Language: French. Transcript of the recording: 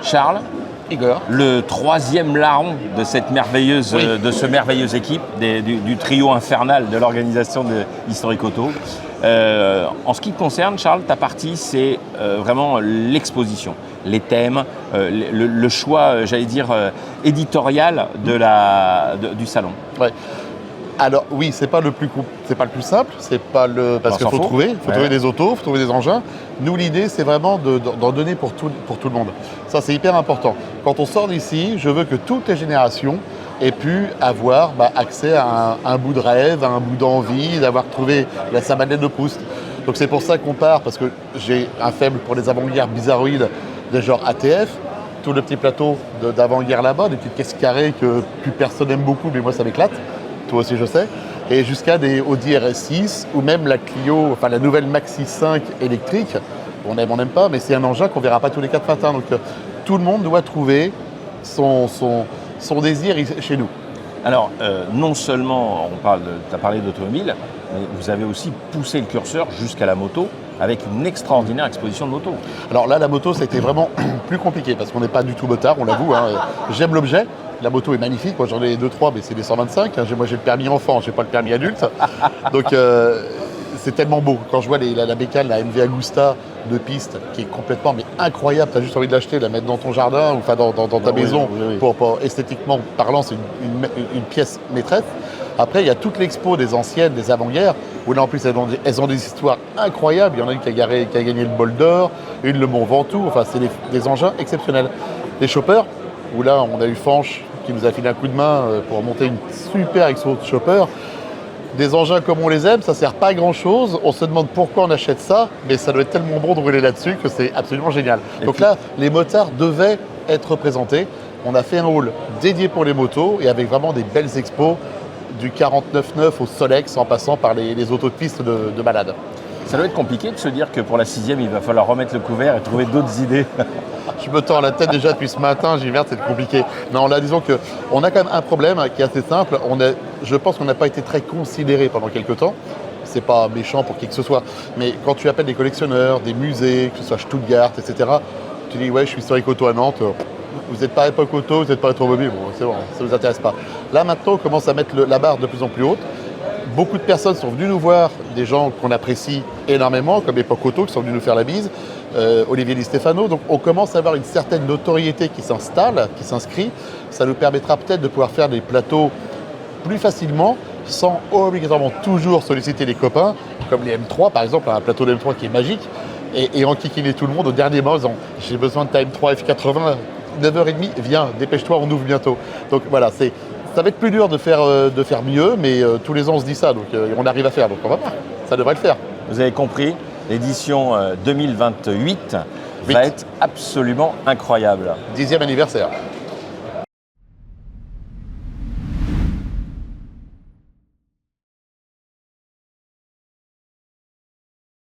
Charles, Igor. le troisième larron de cette merveilleuse, de ce merveilleuse équipe, du trio infernal de l'organisation de Historic Auto. En ce qui te concerne, Charles, ta partie, c'est vraiment l'exposition, les thèmes, le choix, j'allais dire, éditorial du salon. Ouais. Alors oui, c'est pas le plus simple, parce qu'il faut trouver des autos, il faut trouver des engins. Nous, l'idée, c'est vraiment d'en donner pour tout le monde. Ça, c'est hyper important. Quand on sort d'ici, je veux que toutes les générations aient pu avoir accès à un bout de rêve, à un bout d'envie, d'avoir trouvé sa Madeleine de Proust. Donc c'est pour ça qu'on part, parce que j'ai un faible pour les avant-guerres bizarroïdes de genre ATF, tout le petit plateau d'avant-guerre là-bas, des petites caisses carrées que plus personne n'aime beaucoup, mais moi ça m'éclate. Toi aussi je sais, et jusqu'à des Audi RS6 ou même la Clio, enfin la nouvelle Maxi 5 électrique, on n'aime pas, mais c'est un engin qu'on ne verra pas tous les 4 matins. Donc tout le monde doit trouver son désir chez nous. Alors, non seulement tu as parlé d'automobile, mais vous avez aussi poussé le curseur jusqu'à la moto avec une extraordinaire exposition de moto. Alors là, la moto, ça a été vraiment plus compliqué parce qu'on n'est pas du tout motard, on l'avoue. J'aime l'objet. La moto est magnifique, moi j'en ai 2-3, mais c'est des 125. Moi j'ai le permis enfant, j'ai pas le permis adulte. Donc c'est tellement beau. Quand je vois la bécane, la MV Agusta de piste, qui est complètement incroyable, tu as juste envie de l'acheter, de la mettre dans ton jardin, ou dans ta maison. Oui. Pour esthétiquement parlant, c'est une pièce maîtresse. Après, il y a toute l'expo des anciennes, des avant-guerres, où là en plus elles ont des histoires incroyables. Il y en a une qui a gagné le bol d'or, une le Mont Ventoux, enfin c'est des engins exceptionnels. Les choppers, où là on a eu Fanch qui nous a filé un coup de main pour monter une super expo de chopper. Des engins comme on les aime, ça sert pas à grand chose. On se demande pourquoi on achète ça, mais ça doit être tellement bon de rouler là-dessus que c'est absolument génial. Donc là, les motards devaient être représentés. On a fait un hall dédié pour les motos et avec vraiment des belles expos du 49.9 au Solex en passant par les autos de piste de malades. Ça doit être compliqué de se dire que pour la 6e, il va falloir remettre le couvert et trouver d'autres idées. Je me tords la tête déjà depuis ce matin, Gilbert, c'est compliqué. Non, là, disons qu'on a quand même un problème qui est assez simple. Je pense qu'on n'a pas été très considéré pendant quelques temps. C'est pas méchant pour qui que ce soit. Mais quand tu appelles des collectionneurs, des musées, que ce soit Stuttgart, etc., tu dis, ouais, je suis historique auto à Nantes. Vous n'êtes pas époque auto, vous n'êtes pas automobile. Bon, c'est bon, ça ne nous intéresse pas. Là, maintenant, on commence à mettre la barre de plus en plus haute. Beaucoup de personnes sont venues nous voir, des gens qu'on apprécie énormément, comme Époque Auto, qui sont venus nous faire la bise, Olivier Di Stefano. Donc on commence à avoir une certaine notoriété qui s'installe, qui s'inscrit. Ça nous permettra peut-être de pouvoir faire des plateaux plus facilement, sans obligatoirement toujours solliciter les copains, comme les M3 par exemple, un plateau de M3 qui est magique, et enquiquiner tout le monde au dernier moment en disant « j'ai besoin de ta M3 F80, 9h30, viens, dépêche-toi, on ouvre bientôt ». Donc voilà, ça va être plus dur de faire mieux, mais tous les ans on se dit ça, donc on arrive à faire, donc on va voir, ça devrait le faire. Vous avez compris, l'édition 2028 va être absolument incroyable. 10e anniversaire.